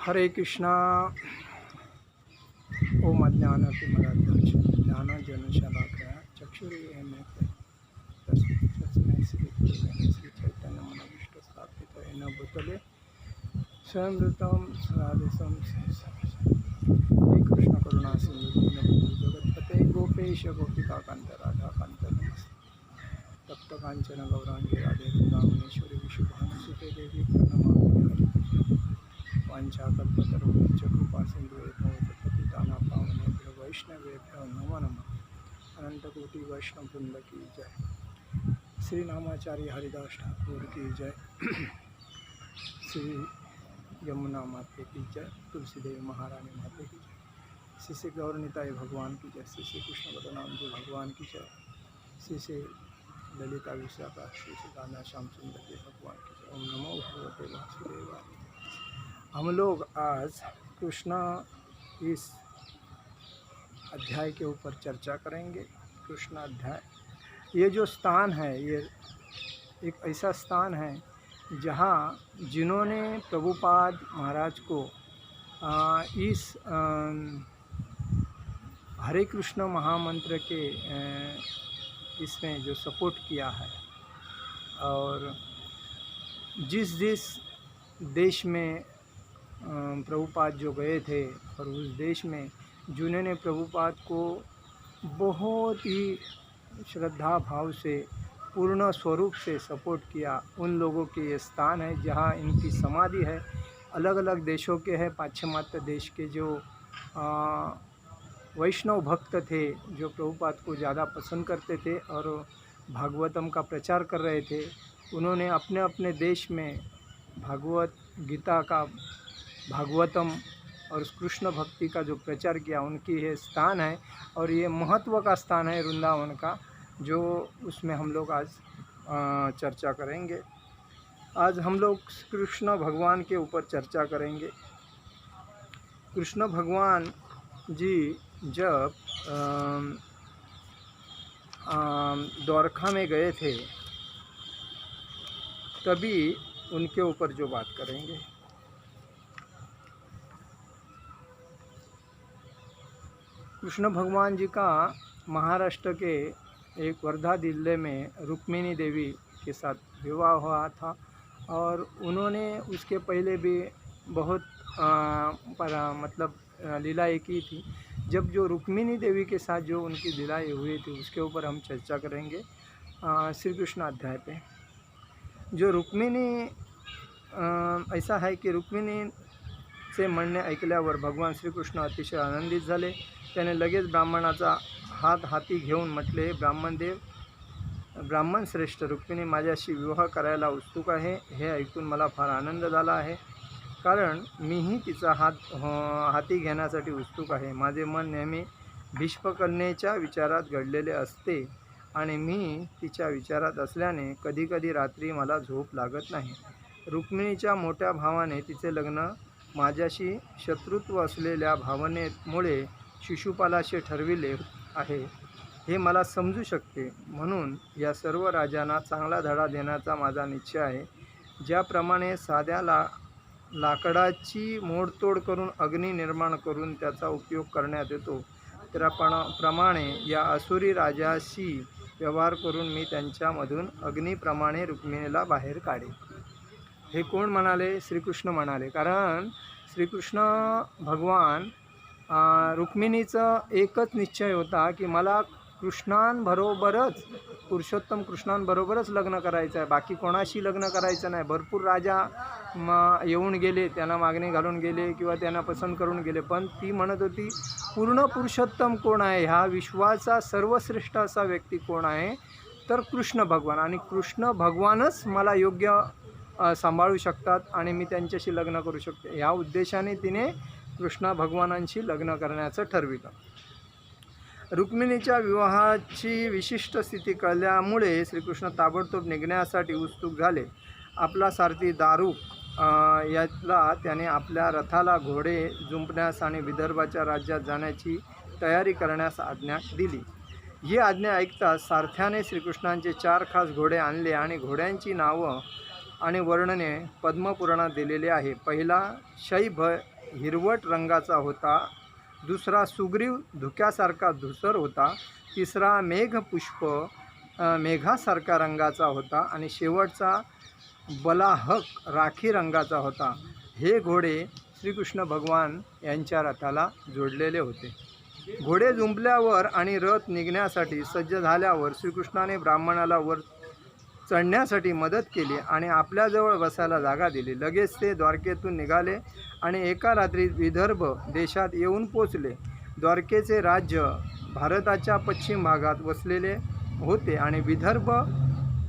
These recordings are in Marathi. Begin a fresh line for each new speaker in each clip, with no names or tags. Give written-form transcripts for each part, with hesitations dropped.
हरे कृष्णा। ओम अज्ञानतिमिरान्धस्य ज्ञानाञ्जनशलाकया चक्षुरुन्मीलितं तस्मै श्रीगुरुवे श्रीचैतन्यमनोभीष्टस्थापितये भूतले स्वयं सदादेशं हे कृष्ण करुणा सिंधु जगत्पते गोपेश गोपिकाकान्त राधाकान्त नमस्ते तप्त कांचन गौरांगी राधे वृंदावनेश्वरी विशुभानुसुते देवी प्रणमामि। वाञ्छाकल्पतरुभ्यश्च कृपा सिन्धुभ्यो पतितानां पावनेभ्यो वैष्णवेभ्यो नमो नमः। अनंतकोटि वैष्णव वृंद की जय। श्री नामाचार्य हरिदास ठाकुर की जय। श्री यमुना माते की जय। तुलसीदेव महारानी माते की जय। श्री श्री गौरनिताय भगवान की जय। श्री श्री कृष्ण बलराम जी भगवान की जय। श्री श्री ललिता विशाखा श्री श्री राधा श्याम सुंदर जी भगवान की जय। ओम नमो भगवते वासुदेवाय। हम लोग आज कृष्ण इस अध्याय के ऊपर चर्चा करेंगे। कृष्ण अध्याय, ये जो स्थान है ये एक ऐसा स्थान है जहाँ जिन्होंने प्रभुपाद महाराज को इस हरे कृष्ण महामंत्र के इसमें जो सपोर्ट किया है, और जिस देश में प्रभुपाद जो गए थे और उस देश में जिन्होंने प्रभुपाद को बहुत ही श्रद्धा भाव से पूर्ण स्वरूप से सपोर्ट किया, उन लोगों के ये स्थान है जहाँ इनकी समाधि है। अलग अलग देशों के हैं, पाश्चिमात्य देश के जो वैष्णव भक्त थे, जो प्रभुपाद को ज़्यादा पसंद करते थे और भागवतम का प्रचार कर रहे थे, उन्होंने अपने अपने देश में भागवत गीता का, भागवतम और कृष्ण भक्ति का जो प्रचार किया, उनकी ये स्थान है। और ये महत्व का स्थान है वृंदावन का, जो उसमें हम लोग आज चर्चा करेंगे। आज हम लोग कृष्ण भगवान के ऊपर चर्चा करेंगे। कृष्ण भगवान जी जब द्वारका में गए थे तभी उनके ऊपर जो बात करेंगे। कृष्ण भगवान जी का महाराष्ट्र के एक वर्धा जिले में रुक्मिणी देवी के साथ विवाह हुआ था, और उन्होंने उसके पहले भी बहुत मतलब लीलाएँ की थी। जब जो रुक्मिणी देवी के साथ जो उनकी लीलाएँ हुई थी उसके ऊपर हम चर्चा करेंगे श्री कृष्ण अध्याय पे। जो रुक्मिणी, ऐसा है की रुक्मिणी से म्हणणे ऐकल्यावर भगवान श्रीकृष्ण अतिशय आनंदित झाले। त्याने लगेच ब्राह्मणाचा हात हाती घेऊन म्हटले, ब्राह्मण श्रेष्ठ, रुक्मिणी माझ्याशी विवाह करायला उत्सुक आहे। हे ऐकून मला फार आनंद झाला आहे, कारण मीही तिचा हाती घेण्यासाठी उत्सुक आहे। माझे मन नेहमी भीष्मकन्येच्या विचारात घडलेले असते आणि मी तिच्या विचारात असल्याने कधीकधी रात्री मला झोप लागत नाही। रुक्मिणीच्या मोठ्या भावाने तिचे लग्न माझ्याशी शत्रुत्व असलेल्या भावनेमुळे शिशुपालाशी ठरविले आहे, हे मला समजू शकते। म्हणून या सर्व राजांना चांगला धडा देण्याचा माझा निश्चय आहे। ज्याप्रमाणे साध्या लाकडाची मोडतोड करून अग्नी निर्माण करून त्याचा उपयोग करण्यात येतो, त्याप्रमाणे या असुरी राजाशी व्यवहार करून मी त्यांच्यामधून अग्निप्रमाणे रुक्मिणीला बाहेर काढेन। हे कोण म्हणाले? श्रीकृष्ण म्हणाले। कारण श्रीकृष्ण भगवान रुक्मिणीचा एकच निश्चय होता की मला कृष्णांबरोबरच, पुरुषोत्तम कृष्णांबरोबरच लग्न करायचं आहे, बाकी कोणाशी लग्न करायचं नाही। भरपूर राजा येऊन गेले, त्यांना मागणी घालून गेले किंवा त्यांना पसंत करून गेले, पण ती म्हणत होती पूर्ण पुरुषोत्तम कोण आहे, ह्या विश्वाचा सर्वश्रेष्ठ असा व्यक्ती कोण आहे, तर कृष्ण भगवान, आणि कृष्ण भगवानच मला योग्य सांभाळू शकतात आणि मी त्यांच्याशी लग्न करू शकते। ह्या उद्देशाने तिने कृष्ण भगवानांशी लग्न करण्याचं ठरविलं। रुक्मिणीच्या विवाहाची विशिष्ट स्थिती कळल्यामुळे श्रीकृष्ण ताबडतोब निघण्यासाठी उत्सुक झाले। आपला सारथी दारुक याला त्याने आपल्या रथाला घोडे जुंपण्यास आणि विदर्भाच्या राज्यात जाण्याची तयारी करण्यास आज्ञा दिली। ही आज्ञा ऐकताच सारथ्याने श्रीकृष्णांचे 4 खास घोडे आणले आणि घोड्यांची नावं आणि वर्णने पद्मपुराणात दिलेले आहे. पहिला शैभ हिरवट रंगाचा होता, दुसरा सुग्रीव धुक्यासारखा धुसर होता, तिसरा मेघपुष्प मेघासारखा रंगाचा होता आणि शेवटचा बलाहक राखी रंगाचा होता. हे घोडे श्रीकृष्ण भगवान यांच्या रथाला जोडलेले होते. घोडे जुंपल्यावर आणि रथ निघण्यासाठी सज्ज झाल्यावर श्रीकृष्णाने ब्राह्मणाला वर चढण्यासाठी मदत केली आणि आपल्याजवळ बसायला जागा दिली. लगेच ते द्वारकेतून निघाले आणि एका रात्रीत विदर्भ देशात येऊन पोचले. द्वारकेचे राज्य भारताच्या पश्चिम भागात वसलेले होते आणि विदर्भ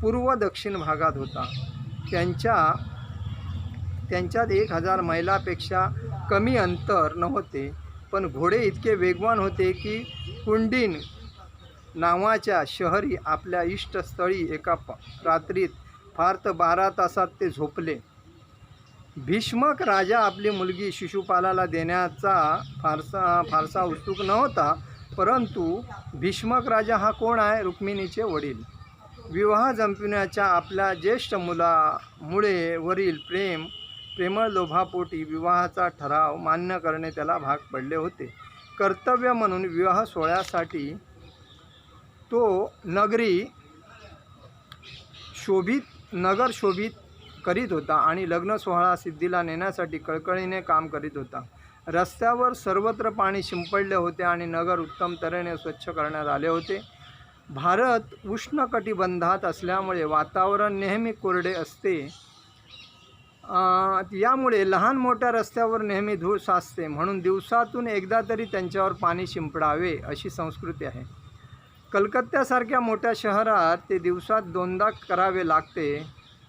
पूर्व दक्षिण भागात होता. त्यांच्यात 1000 मैलापेक्षा कमी अंतर नव्हते, पण घोडे इतके वेगवान होते की कुंडीन नावाच्या शहरी आपल्या इष्टस्थळी एका रात्रीत फार तर 12 तासात ते झोपले. भीष्मक राजा आपली मुलगी शिशुपालाला देण्याचा फारसा उत्सुक नव्हता, परंतु भीष्मक राजा हा कोण आहे? रुक्मिणीचे वडील. विवाह जमविण्याच्या आपल्या ज्येष्ठ मुलामुळे वरील प्रेमळ लोभापोटी विवाहाचा ठराव मान्य करणे त्याला भाग पडले होते. कर्तव्य म्हणून विवाह सोहळ्यासाठी तो नगर शोभित करीत होता आणि लग्न सोहळा सिद्धीला नेण्यासाठी कळकळीने काम करीत होता. रस्त्यावर सर्वत्र पाणी शिंपडले होते आणि नगर उत्तम तऱ्हेने स्वच्छ करण्यात आले होते. भारत उष्णकटिबंधात असल्यामुळे वातावरण नेहमी कोरडे असते. यामुळे लहान मोठ्या रस्त्यावर नेहमी धूळ साचते, म्हणून दिवसातून एकदा तरी त्यांच्यावर पाणी शिंपडावे अशी संस्कृती आहे. कलकत्त्यासारख्या मोठ्या शहरात ते दिवसात 2दा करावे लागते.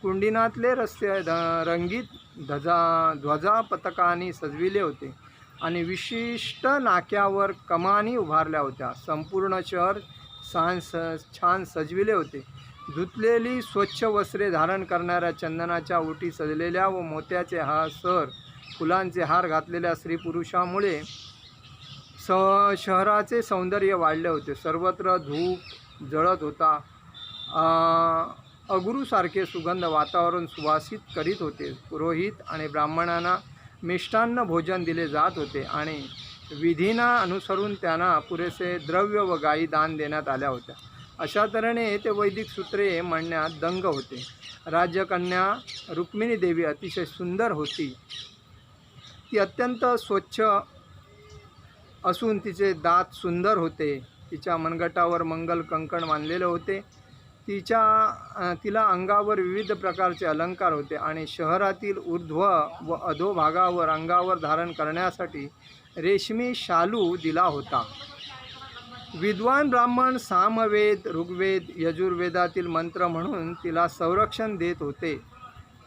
कुंडिनातले रस्ते रंगीत ध्वजा पताकांनी सजविले होते आणि विशिष्ट नाक्यावर कमानी उभारल्या होत्या. संपूर्ण शहर छान सजविले होते. धुतलेली स्वच्छ वस्त्रे धारण करणाऱ्या, चंदनाच्या ओटी सजलेल्या व मोत्याचे फुलांचे हार घातलेल्या स्त्री पुरुषामुळे शहराचे सौंदर्य वाढले होते. सर्वत्र धूप जळत होता. अगरूसारखे सुगंध वातावरण सुवासित करीत होते. पुरोहित आणि ब्राह्मणांना मिष्टान्न भोजन दिले जात होते आणि विधींना अनुसरून त्यांना पुरेसे द्रव्य व गायी दान देण्यात आल्या होत्या. अशा तऱ्हेने ते वैदिक सूत्रे म्हणण्यात दंग होते. राज्यकन्या रुक्मिणी देवी अतिशय सुंदर होती. ती अत्यंत स्वच्छ असून तिचे दात सुंदर होते. तिच्या मनगटावर मंगल कंकण बांधलेले होते. तिला अंगावर विविध प्रकारचे अलंकार होते आणि शहरातील ऊर्ध्व व अधोभागावर अंगावर धारण करण्यासाठी रेशमी शालू दिला होता. विद्वान ब्राह्मण सामवेद, ऋग्वेद, यजुर्वेदातील मंत्र म्हणून तिला संरक्षण देत होते.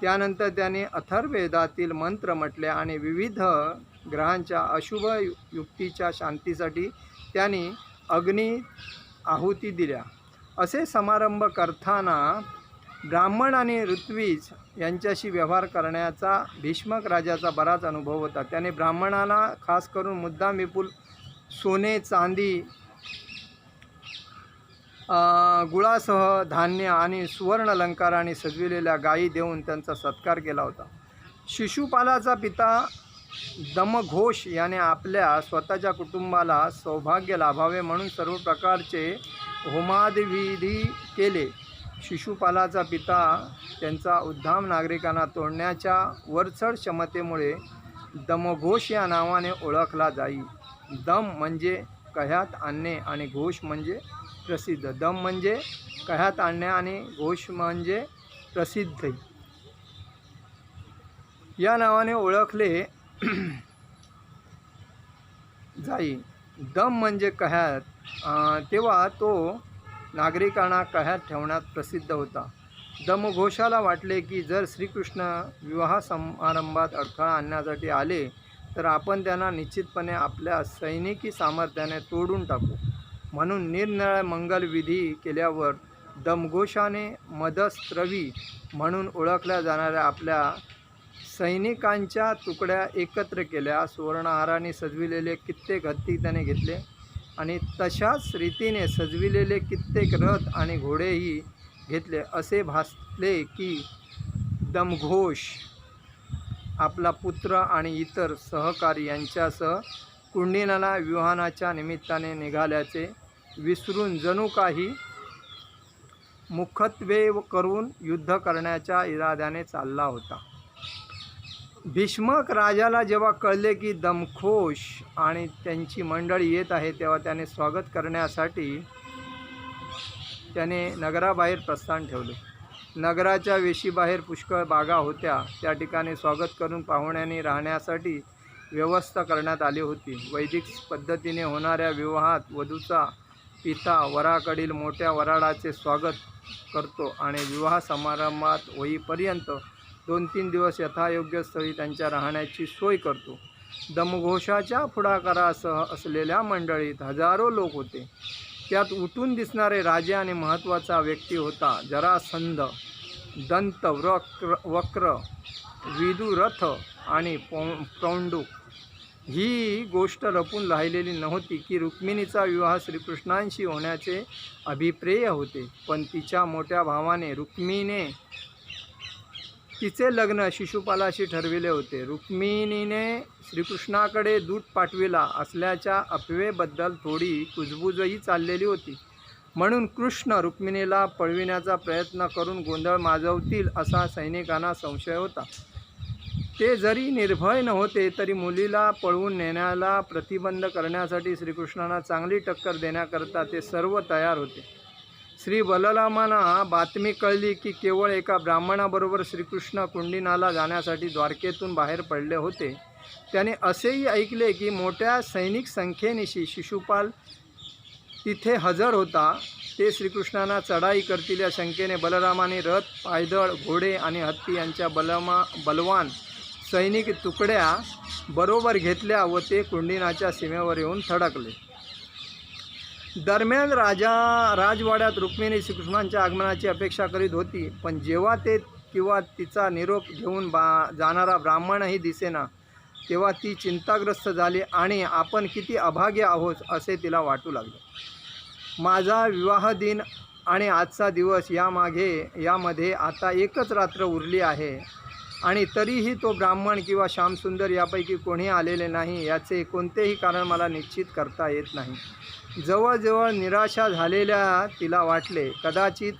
त्यानंतर त्याने अथर्ववेदातील मंत्र म्हटले आणि विविध ग्रहांच्या अशुभ युक्तीच्या शांतीसाठी त्यांनी अग्नी आहुती दिल्या. असे समारंभ करताना ब्राह्मण आणि ऋत्विज यांच्याशी व्यवहार करण्याचा भीष्मक राजाचा बराच अनुभव होता. त्याने ब्राह्मणाला खास करून मुद्दाम विपुल सोने, चांदी, गुळासह धान्य आणि सुवर्ण अलंकाराने सजविलेल्या गायी देऊन त्यांचा सत्कार केला होता. शिशुपालाचा पिता दमघोष याने आपल्या स्वतःच्या कुटुंबाला सौभाग्य लाभावे म्हणून सर्व प्रकारचे होमादिविधी केले. शिशुपालाचा पिता त्यांचा उद्दाम नागरिकांना तोडण्याच्या वरचढ क्षमतेमुळे दमघोष या नावाने ओळखला जाई. दम म्हणजे कह्यात आणणे आणि घोष म्हणजे प्रसिद्ध. दम म्हणजे कह्यात आणणे आणि घोष म्हणजे प्रसिद्ध या नावाने ओळखले जाई. दम म्हणजे कह्यात, तेव्हा तो नागरिकांना कह्यात ठेवण्यात प्रसिद्ध होता. दमघोषाला वाटले की जर श्रीकृष्ण विवाह समारंभात अडथळा आणण्यासाठी आले तर आपण त्यांना निश्चितपणे आपल्या सैनिकी सामर्थ्याने तोडून टाकू. म्हणून निरनिराळे मंगलविधी केल्यावर दमघोषाने मदस्त्रवी म्हणून ओळखल्या जाणाऱ्या आपल्या सैनिकांच्या तुकड्या एकत्र केल्या. सुवर्णहाराने सजविलेले कित्येक हत्ती त्याने घेतले आणि तशाच रीतीने सजविलेले कित्येक रथ आणि घोडेही घेतले. असे भासले की दमघोष आपला पुत्र आणि इतर सहकारी यांच्यासह कुंडिन्याला विवाहाच्या निमित्ताने निघाल्याचे विसरून जणू काही मुखत्वे करून युद्ध करण्याच्या इराद्याने चालला होता. भीष्मक राजाला जेव्हा कळले की दमघोष आणि त्यांची मंडळी येत आहे, तेव्हा त्याने स्वागत करण्यासाठी त्याने नगराबाहेर प्रस्थान ठेवले. नगराच्या वेशीबाहेर पुष्कळ बागा होत्या. त्या ठिकाणी स्वागत करून पाहुण्यांनी राहण्यासाठी व्यवस्था करण्यात आली होती. वैदिक पद्धतीने होणाऱ्या विवाहात वधूचा पिता वराकडील मोठ्या वराडाचे स्वागत करतो आणि विवाह समारंभात होईपर्यंत 2-3 दिवस यथायोग्य स्थळी त्यांच्या राहण्याची सोय करतो. दमघोषाच्या पुढाकारासह असलेल्या मंडळीत हजारो लोक होते. त्यात उठून दिसणारे राजे आणि महत्त्वाचा व्यक्ती होता जरासंध. दंत वक्र, विदुरथ आणि पौंडुक. ही गोष्ट लपून राहिलेली नव्हती की रुक्मिणीचा विवाह श्रीकृष्णांशी होण्याचे अभिप्रेय होते, पण तिच्या मोठ्या भावाने रुक्मिणीने तिचे लग्न शिशुपालाशी ठरविले होते. रुक्मिणीने श्रीकृष्णाकडे दूत पाठविला असल्याच्या अफवेबद्दल थोडी कुजबुजही चाललेली होती. म्हणून कृष्ण रुक्मिणीला पळविण्याचा प्रयत्न करून गोंधळ माजवतील असा सैनिकांना संशय होता. ते जरी निर्भय नव्हते तरी मुलीला पळवून नेण्याला प्रतिबंध करण्यासाठी श्रीकृष्णांना चांगली टक्कर देण्याकरता ते सर्व तयार होते. श्री बलरामांना बातमी कळली की केवळ एका ब्राह्मणाबरोबर श्रीकृष्ण कुंडिन्याला जाण्यासाठी द्वारकेतून बाहेर पडले होते. त्याने असेही ऐकले की मोठ्या सैनिक संख्येनिशी शिशुपाल तिथे हजर होता. ते श्रीकृष्णांना चढाई करतील या शंकेने बलरामाने रथ, पायदळ, घोडे आणि हत्ती यांच्या बलवान सैनिक तुकड्या बरोबर घेतल्या व ते कुंडिन्याच्या सीमेवर येऊन थडकले. दरम्यान राजवाड्यात रुक्मिणी श्रीकृष्णांच्या आगमनाची अपेक्षा करीत होती, पण जेव्हा ते किंवा तिचा निरोप घेऊन जाणारा ब्राह्मणही दिसेना, तेव्हा ती चिंताग्रस्त झाली आणि आपण किती अभाग्य आहोत असे तिला वाटू लागले. माझा विवाह दिन आणि आजचा दिवस यामध्ये आता एकच रात्र उरली आहे आणि तरीही तो ब्राह्मण किंवा श्यामसुंदर यापैकी कोणी आलेले नाही याचे कोणतेही कारण मला निश्चित करता येत नाही. जवळजवळ निराशा झालेल्या तिला वाटले, कदाचित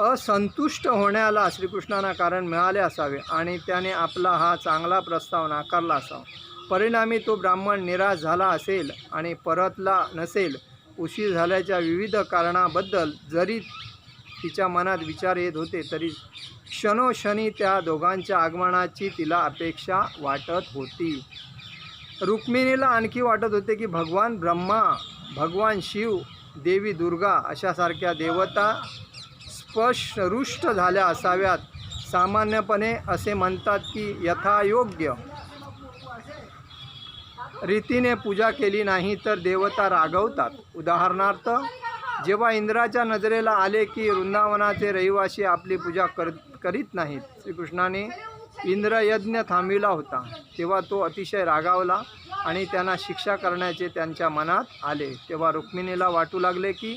असंतुष्ट होण्याला श्रीकृष्णांना कारण मिळाले असावे आणि त्याने आपला हा चांगला प्रस्ताव नाकारला असावा. परिणामी तो ब्राह्मण निराश झाला असेल आणि परतला नसेल. उशीर झाल्याच्या विविध कारणाबद्दल जरी तिच्या मनात विचार येत होते तरी क्षणोक्षणी त्या दोघांच्या आगमनाची तिला अपेक्षा वाटत होती. रुक्मिणीला आणखी वाटत होते की भगवान ब्रह्मा, भगवान शिव, देवी दुर्गा अशासारख्या देवता स्पष्टरुष्ट झाल्या असाव्यात. सामान्यपणे असे म्हणतात की यथायोग्य रीतीने पूजा केली नाही तर देवता रागवतात. उदाहरणार्थ, जेव्हा इंद्राच्या नजरेला आले की वृंदावनाचे रहिवासी आपली पूजा करीत नाहीत, श्रीकृष्णाने इंद्रयज्ञ थांबविला होता, तेव्हा तो अतिशय रागावला आणि त्यांना शिक्षा करण्याचे त्यांच्या मनात आले. तेव्हा रुक्मिणीला वाटू लागले की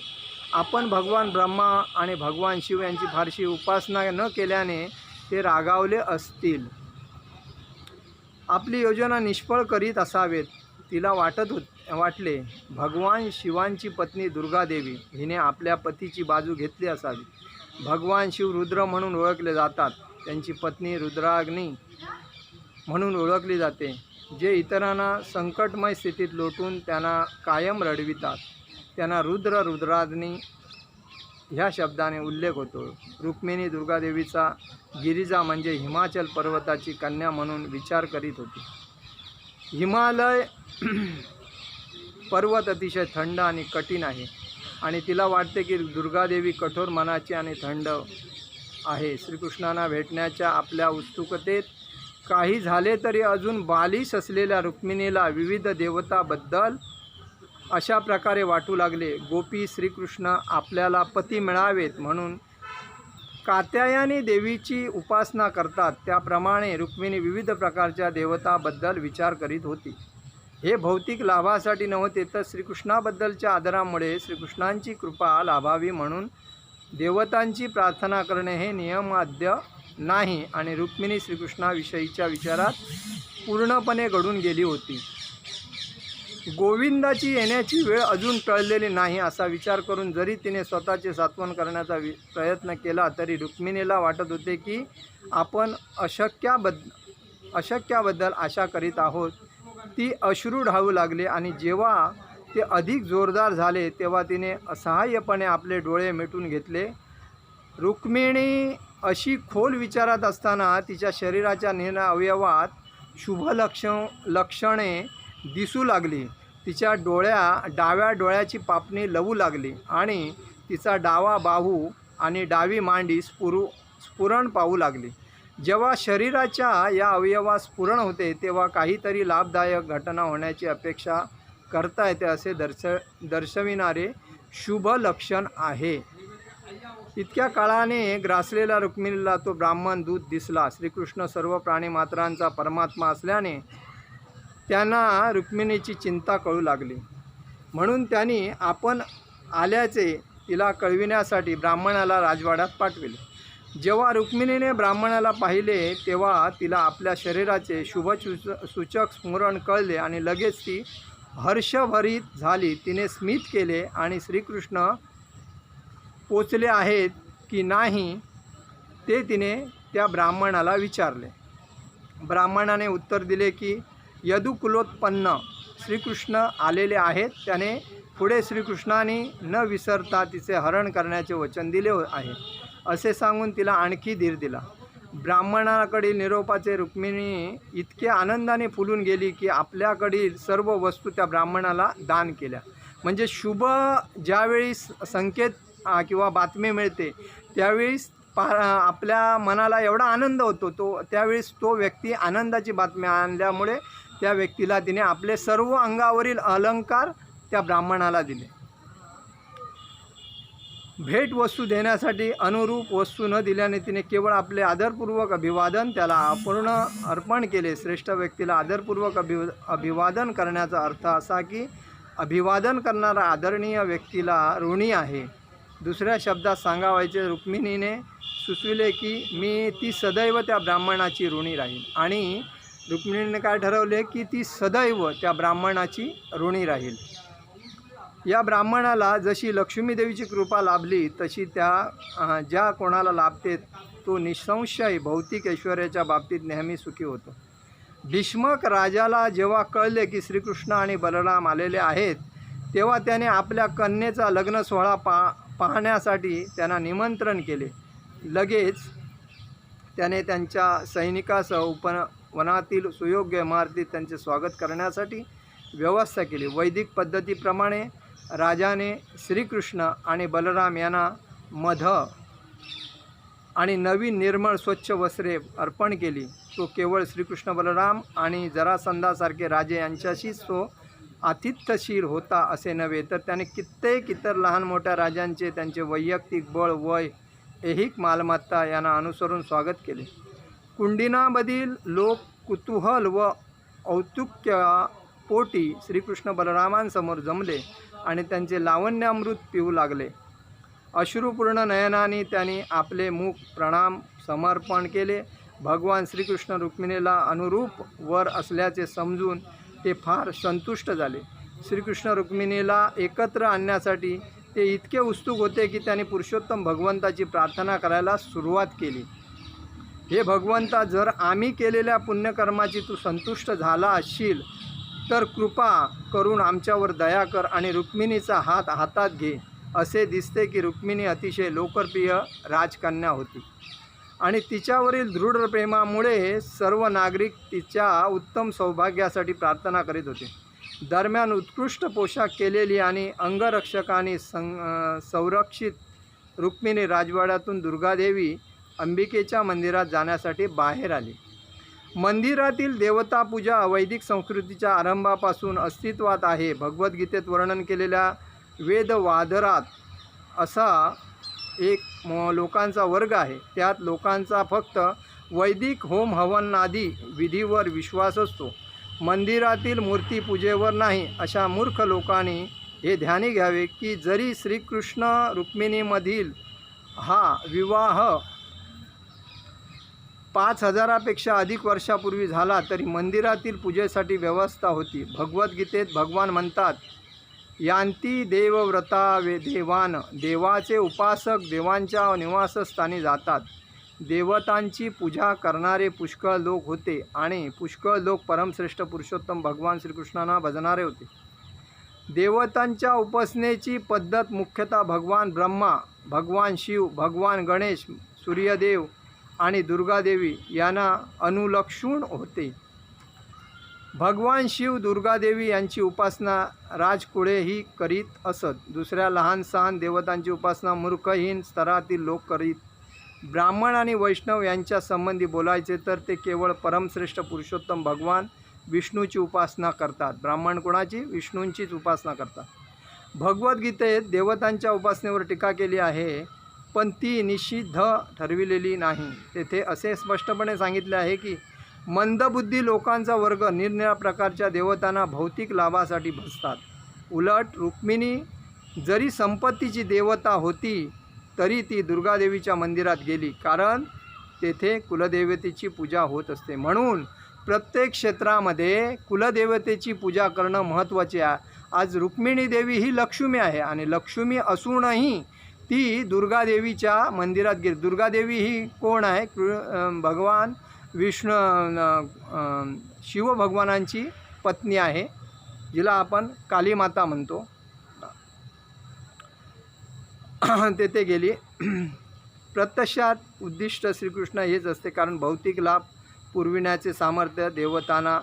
आपण भगवान ब्रह्मा आणि भगवान शिव यांची फारशी उपासना न केल्याने ते रागावले असतील, आपली योजना निष्फळ करीत असावेत. तिला वाटले भगवान शिवांची पत्नी दुर्गादेवी हिने आपल्या पतीची बाजू घेतली असावी. भगवान शिव रुद्र म्हणून ओळखले जातात. त्यांची पत्नी रुद्राग्नी म्हणून ओळखली जाते, जे इतरांना संकटमय स्थितीत लोटून त्यांना कायम रडवितात. त्यांना रुद्राग्नी ह्या शब्दाने उल्लेख होतो. रुक्मिणी दुर्गादेवीचा गिरिजा म्हणजे हिमाचल पर्वताची कन्या म्हणून विचार करीत होती. हिमालय पर्वत अतिशय थंड आणि कठीण आहे आणि तिला वाटते की दुर्गादेवी कठोर मनाची आणि थंड आहे. श्रीकृष्णांना भेटण्याच्या आपल्या उत्सुकतेत काही झाले तरी अजून बालिश असलेल्या रुक्मिणीला विविध देवताबद्दल अशा प्रकारे वाटू लागले. गोपी श्रीकृष्ण आपल्याला पती मिळावेत म्हणून कात्यायनी देवीची उपासना करतात, त्याप्रमाणे रुक्मिणी विविध प्रकारच्या देवताबद्दल विचार करीत होती. हे भौतिक लाभासाठी नव्हते तर श्रीकृष्णाबद्दलच्या आदरामुळे श्रीकृष्णांची कृपा लाभावी म्हणून देवतांची प्रार्थना करणे हे नियमाद्य नाही आणि रुक्मिणी श्रीकृष्णाविषयीच्या विचारात पूर्णपणे गढून गेली होती. गोविंदाची येण्याची वेळ अजून टळलेली नाही असा विचार करून जरी तिने स्वतःचे सांत्वन करण्याचा प्रयत्न केला तरी रुक्मिणीला वाटत होते की आपण अशक्याबद्दल आशा करीत आहोत. ती अश्रू ढाळू लागली आणि जेव्हा ते अधिक जोरदार झाले तेव्हा तिने असहाय्यपणे आपले डोळे मिटून घेतले. रुक्मिणी अशी खोल विचारात असताना तिच्या शरीराच्या अवयवात शुभ लक्षणे दिसू लागली. तिच्या डाव्या डोळ्याची पापणी लवू लागली आणि तिचा डावा बाहू आणि डावी मांडी स्फुरण पाहू लागली. जेव्हा शरीराच्या या अवयवात स्फुरण होते तेव्हा काहीतरी लाभदायक घटना होण्याची अपेक्षा करता येते असे दर्शविणारे शुभ लक्षण आहे. इतक्या काळाने ग्रासलेल्या रुक्मिणीला तो ब्राह्मण दूत दिसला. श्रीकृष्ण सर्व प्राणीमात्रांचा परमात्मा असल्याने त्यांना रुक्मिणीची चिंता कळू लागली. म्हणून त्यांनी आपण आल्याचे तिला कळविण्यासाठी ब्राह्मणाला राजवाड्यात पाठविले. जेव्हा रुक्मिणीने ब्राह्मणाला पाहिले तेव्हा तिला आपल्या शरीराचे शुभसूचक स्मरण कळले आणि लगेच ती हर्षभरीत झाली. तिने स्मित केले आणि श्रीकृष्ण पोचले आहेत की नाही ते तिने त्या ब्राह्मणाला विचारले. ब्राह्मणाने उत्तर दिले की यदुकुलोत्पन्न श्रीकृष्ण आलेले आहेत. त्याने पुढे श्रीकृष्णाने न विसरता तिचे हरण करण्याचे वचन दिले आहे असे सांगून तिला आणखी धीर दिला. ब्राह्मणाकडील निरोपाचे रुक्मिणी इतके आनंदाने फुलून गेली की आपल्याकडील सर्व वस्तू त्या ब्राह्मणाला दान केल्या. म्हणजे शुभ ज्यावेळी संकेत किंवा बातमी मिळते त्यावेळीस आपल्या मनाला एवढा आनंद होतो त्यावेळेस तो व्यक्ती आनंदाची बातमी आणल्यामुळे त्या व्यक्तीला तिने आपले सर्व अंगावरील अलंकार त्या ब्राह्मणाला दिले. भेट वस्तू देण्यासाठी अनुरूप वस्तू न दिल्याने तिने केवळ आपले आदरपूर्वक अभिवादन त्याला अपूर्ण अर्पण केले. श्रेष्ठ व्यक्तीला आदरपूर्वक अभिवादन करण्याचा अर्थ असा की अभिवादन करणारा आदरणीय व्यक्तीला ऋणी आहे. दुसऱ्या शब्दात सांगावयाचे रुक्मिणीने सुचविले की ती सदैव त्या ब्राह्मणाची ऋणी राहील. आणि रुक्मिणीने काय ठरवले की ती सदैव त्या ब्राह्मणाची ऋणी राहील. या ब्राह्मणाला जशी लक्ष्मीदेवीची कृपा लाभली तशी ज्या कोणाला लाभते तो निसंशय भौतिक ऐश्वर्याच्या बाबतीत नेहमी सुखी होतो. भीष्मक राजाला जेव्हा कळले की श्रीकृष्ण आणि बलराम आलेले आहेत तेव्हा त्याने आपल्या कन्येचा लग्न सोहळा पाहण्यासाठी त्यांना निमंत्रण केले. लगेच त्याने त्यांच्या सैनिकासह उपवनातील सुयोग्य इमारतीत त्यांचे स्वागत करण्यासाठी व्यवस्था केली. वैदिक पद्धतीप्रमाणे राजाने श्रीकृष्ण आणि बलराम यांना मध आणि नवीन निर्मळ स्वच्छ वस्त्रे अर्पण केली. तो केवळ श्रीकृष्ण बलराम आणि जरासंधासारखे राजे यांच्याशीच तो आतिथ्यशील होता असे नव्हे तर त्याने कित्येक इतर लहान मोठ्या राजांचे त्यांचे वैयक्तिक बळ वय ऐहिक मालमत्ता यांना अनुसरून स्वागत केले. कुंडिनामधील लोक कुतूहल व औत्सुक्यापोटी श्रीकृष्ण बलरामांसमोर जमले आणि त्यांचे लावण्यामृत पिऊ लागले. अश्रुपूर्ण नयनाने त्यांनी आपले मुख प्रणाम समर्पण केले. भगवान श्रीकृष्ण रुक्मिणीला अनुरूप वर असल्याचे समजून ते फार संतुष्ट झाले. श्रीकृष्ण रुक्मिणीला एकत्र आणण्यासाठी ते इतके उत्सुक होते की त्यांनी पुरुषोत्तम भगवंताची प्रार्थना करायला सुरुवात केली. हे भगवंता, जर आम्ही केलेल्या पुण्यकर्माची तू संतुष्ट झाला असशील तर कृपा करून आमच्यावर दया कर आणि रुक्मिणीचा हात हातात घे. असे दिसते की रुक्मिणी अतिशय लोकप्रिय राजकन्या होती आणि तिच्यावरील दृढ प्रेमामुळे सर्व नागरिक तिच्या उत्तम सौभाग्यासाठी प्रार्थना करीत होते. दरम्यान उत्कृष्ट पोशाख केलेली आणि अंगरक्षकांनी संरक्षित रुक्मिणी राजवाड्यातून दुर्गादेवी अंबिकेच्या मंदिरात जाण्यासाठी बाहेर आली. मंदिरातील देवता पूजा वैदिक संस्कृतीच्या आरंभापासून अस्तित्वात आहे. भगवद्गीतेत वर्णन केलेल्या वेदवादरात असा एक लोकांचा वर्ग आहे. त्यात लोकांचा फक्त वैदिक होम हवनादी विधीवर विश्वास असतो, मंदिरातील मूर्तीपूजेवर नाही. अशा मूर्ख लोकांनी हे ध्यानी घ्यावे की जरी श्रीकृष्ण रुक्मिणीमधील हा विवाह 5000पेक्षा अधिक वर्षापूर्वी झाला तरी मंदिरातील पूजेसाठी व्यवस्था होती. भगवद्गीतेत भगवान म्हणतात, यांती देवव्रता देवान, देवाचे उपासक देवांच्या निवासस्थानी जातात. देवतांची पूजा करणारे पुष्कळ लोक होते आणि पुष्कळ लोक परमश्रेष्ठ पुरुषोत्तम भगवान श्रीकृष्णांना भजणारे होते. देवतांच्या उपासनेची पद्धत मुख्यतः भगवान ब्रह्मा, भगवान शिव, भगवान गणेश, सूर्यदेव आणि दुर्गादेवी यांना अनुलक्षून होते. भगवान शिव, दुर्गादेवी यांची उपासना राजकुळेही करीत असत. दुसऱ्या लहान सहान देवतांची उपासना मूर्खहीन स्तरातील लोक करीत. ब्राह्मण आणि वैष्णव यांच्या संबंधी बोलायचे तर ते केवळ परमश्रेष्ठ पुरुषोत्तम भगवान विष्णूची उपासना करतात. ब्राह्मण कोणाची? विष्णूंचीच उपासना करतात. भगवद्गीतेत देवतांच्या उपासनेवर टीका केली आहे, पण ती निषिद्ध ठरविलेली नाही. तेथे असे स्पष्टपणे सांगितले आहे की मंदबुद्धी लोकांचा वर्ग निरनिराळ्या प्रकारच्या देवतांना भौतिक लाभासाठी भजतात. उलट रुक्मिणी जरी संपत्तीची देवता होती तरी ती दुर्गादेवीच्या मंदिरात गेली, कारण तेथे कुलदेवतेची पूजा होत असते. म्हणून प्रत्येक क्षेत्रामध्ये कुलदेवतेची पूजा करणं महत्त्वाचे आहे. आज रुक्मिणी देवी ही लक्ष्मी आहे आणि लक्ष्मी असूनही ती दुर्गादेवीच्या मंदिरात गेली. दुर्गादेवी ही कोण आहे? भगवान विष्णू शिवभगवानांची पत्नी आहे, जिला आपण कालीमाता म्हणतो. तेथे गेली. प्रत्यक्षात उद्दिष्ट श्रीकृष्ण हेच असते, कारण भौतिक लाभ पुरविण्याचे सामर्थ्य देवतांना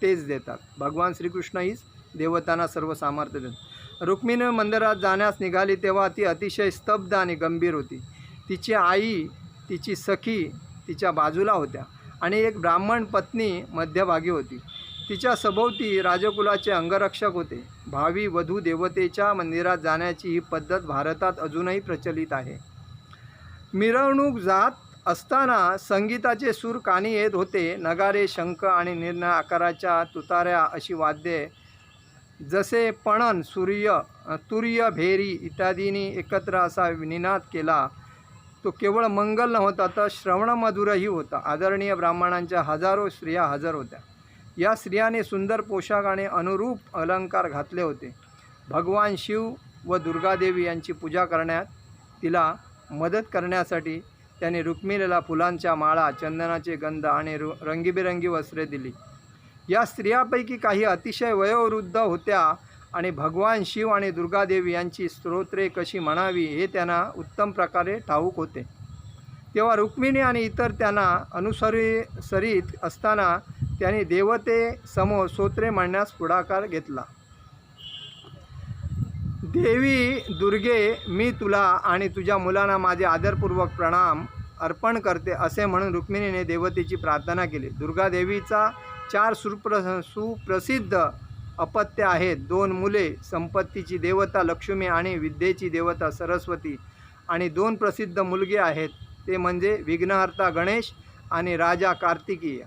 तेच देतात. भगवान श्रीकृष्ण हीच देवतांना सर्व सामर्थ्य देतात. रुक्मिणी मंदिरात जाण्यास निघाली तेव्हा ती अतिशय स्तब्ध आणि गंभीर होती. तिची आई, तिची सखी तिच्या बाजूला होत्या आणि एक ब्राह्मण पत्नी मध्यभागी होती. तिच्या सभोवती राजकुलाचे अंगरक्षक होते. भावी वधू देवतेच्या मंदिरात जाण्याची ही पद्धत भारतात अजूनही प्रचलित आहे. मिरवणूक जात असताना संगीताचे सूर कानी येत होते. नगारे, शंख आणि निरनिराळ्या आकाराच्या तुताऱ्या अशी वाद्ये जसे पणन, तुर्य, भेरी इत्यादींनी एकत्र असा निनाद केला. तो केवळ मंगल नव्हता तर श्रवणमधुरही होता. आदरणीय ब्राह्मणांच्या हजारो स्त्रिया हजर होत्या. या स्त्रियाने सुंदर पोशाख आणि अनुरूप अलंकार घातले होते. भगवान शिव व दुर्गादेवी यांची पूजा करण्यात तिला मदत करण्यासाठी त्याने रुक्मिणीला फुलांच्या माळा, चंदनाचे गंध आणि रंगीबेरंगी वस्त्रे दिली. या स्त्रियापैकी काही अतिशय वयोवृद्ध होत्या आणि भगवान शिव आणि दुर्गादेवी यांची स्तोत्रे कशी म्हणावी हे त्यांना उत्तम प्रकारे ठाऊक होते. तेव्हा रुक्मिणी आणि इतर त्यांना अनुसरित असताना त्यांनी देवतेसमोर स्तोत्रे म्हणण्यास पुढाकार घेतला. देवी दुर्गे, मी तुला आणि तुझ्या मुलांना माझे आदरपूर्वक प्रणाम अर्पण करते असे म्हणून रुक्मिणीने देवतेची प्रार्थना केली. दुर्गादेवीचा 4 सुप्रसिद्ध अपत्य आहेत. 2 मुले, संपत्तीची देवता लक्ष्मी आणि विद्येची देवता सरस्वती, आणि 2 प्रसिद्ध मुलगे आहेत, ते म्हणजे विघ्नहर्ता गणेश आणि राजा कार्तिकीय.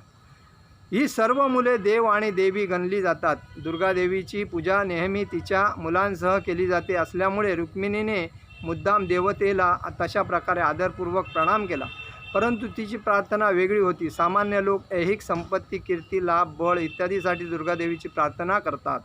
ही सर्व मुले देव आणि देवी गणली जातात. दुर्गादेवीची पूजा नेहमी तिच्या मुलांसह केली जाते असल्यामुळे रुक्मिणीने मुद्दाम देवतेला तशा प्रकारे आदरपूर्वक प्रणाम केला. परंतु तिची प्रार्थना वेगळी होती. सामान्य लोक ऐहिक संपत्ती, कीर्ती, लाभ, बळ इत्यादीसाठी दुर्गादेवीची प्रार्थना करतात,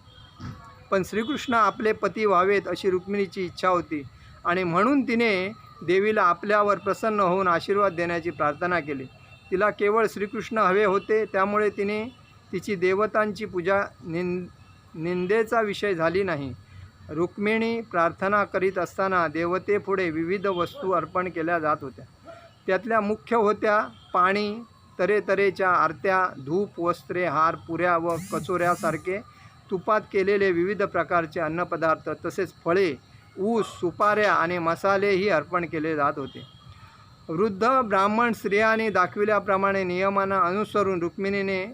पण श्रीकृष्ण आपले पती व्हावेत अशी रुक्मिणीची इच्छा होती आणि म्हणून तिने देवीला आपल्यावर प्रसन्न होऊन आशीर्वाद देण्याची प्रार्थना केली. तिला केवळ श्रीकृष्ण हवे होते, त्यामुळे तिने तिची देवतांची पूजा निंदेचा विषय झाली नाही. रुक्मिणी प्रार्थना करीत असताना देवतेपुढे विविध वस्तू अर्पण केल्या जात होत्या. त्यातल्या मुख्य होत्या पाणी, तऱ्हेतऱ्हेच्या आरत्या, धूप, वस्त्रे, हार, पुऱ्या व कचोऱ्यासारखे तुपात केलेले विविध प्रकारचे अन्नपदार्थ, तसेच फळे, ऊस, सुपाऱ्या आणि मसालेही अर्पण केले जात होते. वृद्ध ब्राह्मण स्त्रियांनी दाखविल्याप्रमाणे नियमांना अनुसरून रुक्मिणीने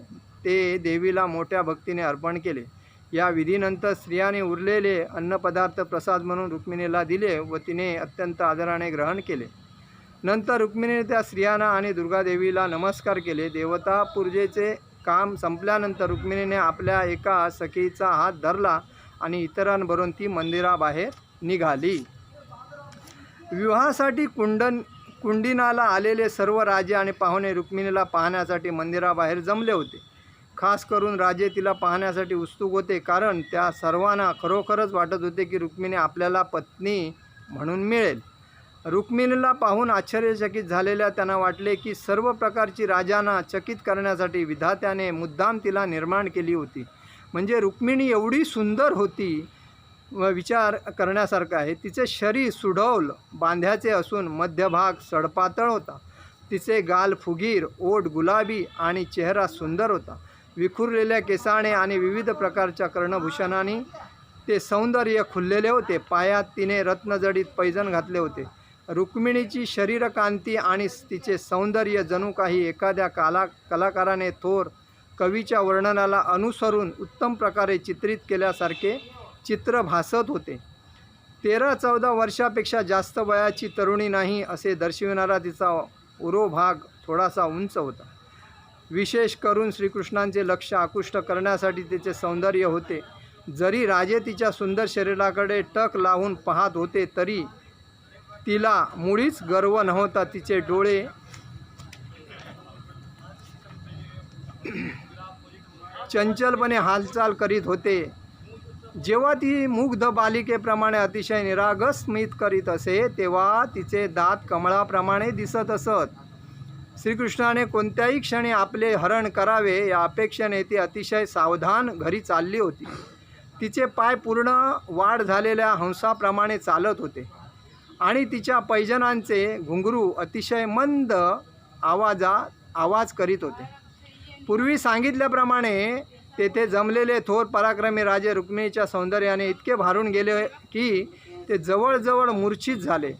ते देवीला मोठ्या भक्तीने अर्पण केले. या विधीनंतर स्त्रियांनी उरलेले अन्नपदार्थ प्रसाद म्हणून रुक्मिणीला दिले व तिने अत्यंत आदराने ग्रहण केले. नंतर रुक्मिणीने त्या स्त्रियांना आणि दुर्गादेवीला नमस्कार केले. देवता पूजेचे काम संपल्यानंतर रुक्मिणीने आपल्या एका सखीचा हात धरला आणि इतरांबरोबर ती मंदिराबाहेर निघाली. विवाहासाठी कुंडिनाला आलेले सर्व राजे आणि पाहुणे रुक्मिणीला पाहण्यासाठी मंदिराबाहेर जमले होते. खास करून राजे तिला पाहण्यासाठी उत्सुक होते, कारण त्या सर्वांना खरोखरच वाटत होते की रुक्मिणी आपल्याला पत्नी म्हणून मिळेल. रुक्मिणीला पाहून आश्चर्यचकित झालेल्या त्यांना वाटले की सर्व प्रकारची राजांना चकित करण्यासाठी विधात्याने मुद्दाम तिला निर्माण केली होती. म्हणजे रुक्मिणी एवढी सुंदर होती व विचार करण्यासारखा आहे. तिचे शरीर सुडौल बांध्याचे असून मध्यभाग सडपातळ होता. तिचे गाल फुगीर, ओठ गुलाबी आणि चेहरा सुंदर होता. विखुरलेल्या केसाने आणि विविध प्रकारच्या कर्णभूषणांनी ते सौंदर्य खुललेले होते. पायात तिने रत्नजडित पैंजण घातले होते. रुक्मिणीची शरीरकांती आणि तिचे सौंदर्य जणू काही एखाद्या कलाकाराने थोर कवीच्या वर्णनाला अनुसरून उत्तम प्रकारे चित्रित केल्यासारखे चित्र भासत होते. 13-14 वर्षापेक्षा जास्त वयाची तरुणी नाही असे दर्शविणारा तिचा उरोभाग थोडासा उंच होता. विशेष करून श्रीकृष्णांचे लक्ष आकृष्ट करण्यासाठी तिचे सौंदर्य होते. जरी राजे तिच्या सुंदर शरीराकडे टक लावून पाहत होते तरी तिला मुळीच गर्व नव्हता. तिचे डोळे चंचलपणे हालचाल करीत होते. जेव्हा ती मुग्ध बालिकेप्रमाणे अतिशय निरागस स्मित करीत असे तेव्हा तिचे दात कमळाप्रमाणे दिसत असत. श्रीकृष्णाने कोणत्याही क्षणी आपले हरण करावे या अपेक्षेने ती अतिशय सावधान घरी चालली होती. तिचे पाय पूर्ण वाढ झालेल्या हंसाप्रमाणे चालत होते आणि तिच्या पैंजणांचे घुंगरू अतिशय मंद आवाज करीत होते. पूर्वी सांगितल्याप्रमाणे तेथे जमलेले थोर पराक्रमी राजे रुक्मिणीच्या सौंदर्याने इतके भारून गेले की ते जवळजवळ मूर्छित झाले.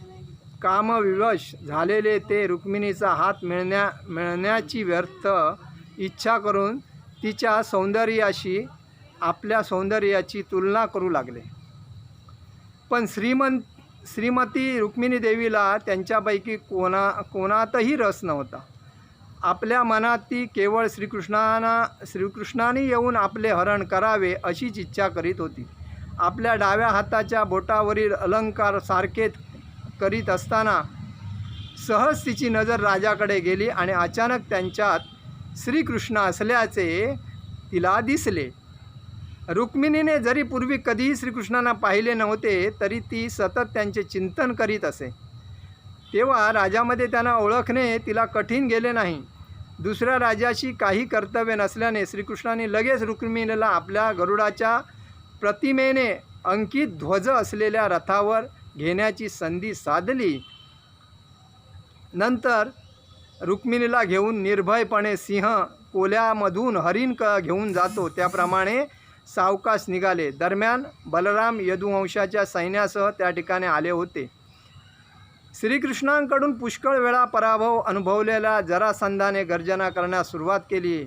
कामविवश झालेले ते रुक्मिणीचा हात मिळण्याची व्यर्थ इच्छा करून तिच्या सौंदर्याशी आपल्या सौंदर्याची तुलना करू लागले. पण श्रीमती रुक्मिणी देवीला त्यांच्यापैकी कोणातही रस नव्हता. आपल्या मनात ती केवळ श्रीकृष्णाने येऊन आपले हरण करावे अशीच इच्छा करीत होती. आपल्या डाव्या हाताच्या बोटावरील अलंकार सारखे करीत असताना सहज तिची नजर राजाकडे गेली आणि अचानक त्यांच्यात श्रीकृष्ण असल्याचे तिला दिसले. रुक्मिणीने जरी पूर्वी कधीही श्रीकृष्णांना पाहिले नव्हते तरी ती सतत त्यांचे चिंतन करीत असे. तेव्हा राजामध्ये त्यांना ओळखणे तिला कठीण गेले नाही. दुसऱ्या राजाशी काही कर्तव्य नसल्याने श्रीकृष्णांनी लगेच रुक्मिणीला आपल्या गरुडाच्या प्रतिमेने अंकित ध्वज असलेल्या रथावर घेण्याची संधी साधली. नंतर रुक्मिणीला घेऊन निर्भयपणे सिंह कोल्यामधून हरिण घेऊन जातो त्याप्रमाणे सावकाश निघाले. दरम्यान बलराम यदुवंशाच्या सैन्यासह त्या ठिकाणी आले होते. श्रीकृष्णांकडून पुष्कळ वेळा पराभव अनुभवलेल्या जरासंधाने गर्जना करण्यास सुरुवात केली.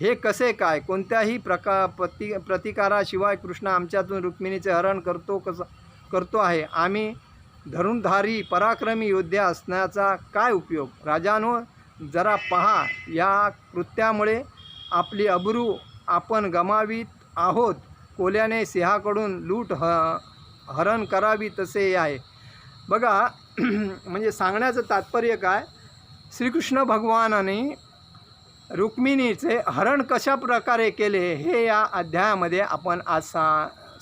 हे कसे काय? कोणत्याही प्रतिकाराशिवाय कृष्ण आमच्यातून रुक्मिणीचे हरण करतो आहे. आम्ही धनुर्धारी पराक्रमी योद्धे असण्याचा काय उपयोग? राजानो, जरा पहा, या कृत्यामुळे आपली अब्रू आपण गमावीत आहोत. कोल्याने सिंहाकडून लूट हरण करावी तसे आहे. बघा, म्हणजे सांगण्याचं तात्पर्य काय, श्रीकृष्ण भगवानाने रुक्मिणीचे हरण कशा प्रकारे केले हे या अध्यायामध्ये आपण आज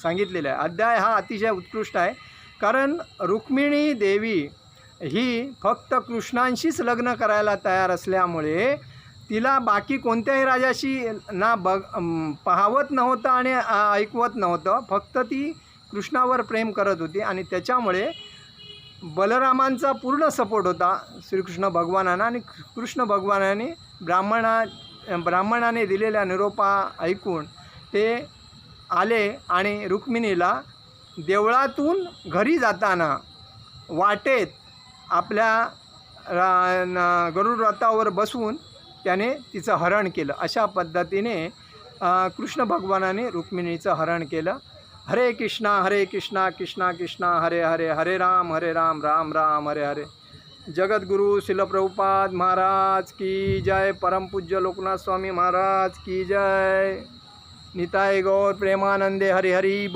सांगितलेलं आहे. अध्याय हा अतिशय उत्कृष्ट आहे, कारण रुक्मिणी देवी ही फक्त कृष्णांशीच लग्न करायला तयार असल्यामुळे तिला बाकी कोणत्याही राजाशी पाहवत नव्हतं आणि ऐकवत नव्हतं. फक्त ती कृष्णावर प्रेम करत होती आणि त्याच्यामुळे बलरामांचा पूर्ण सपोर्ट होता श्रीकृष्ण भगवानांना. आणि कृष्ण भगवानाने ब्राह्मणाने दिलेल्या निरोपा ऐकून ते आले आणि रुक्मिणीला देवळातून घरी जाताना वाटेत आपल्या गरुड रथावर बसवून त्याने तिचं हरण केलं. अशा पद्धतीने कृष्ण भगवानाने रुक्मिणीचं हरण केलं. हरे कृष्णा कृष्णा कृष्णा हरे हरे, हरे राम राम राम हरे हरे. जगद्गुरु शिल प्रभुपाद महाराज की जय. परमपूज्य लोकनाथ स्वामी महाराज की जय. निताय गौर प्रेमानंदे हरि हरि.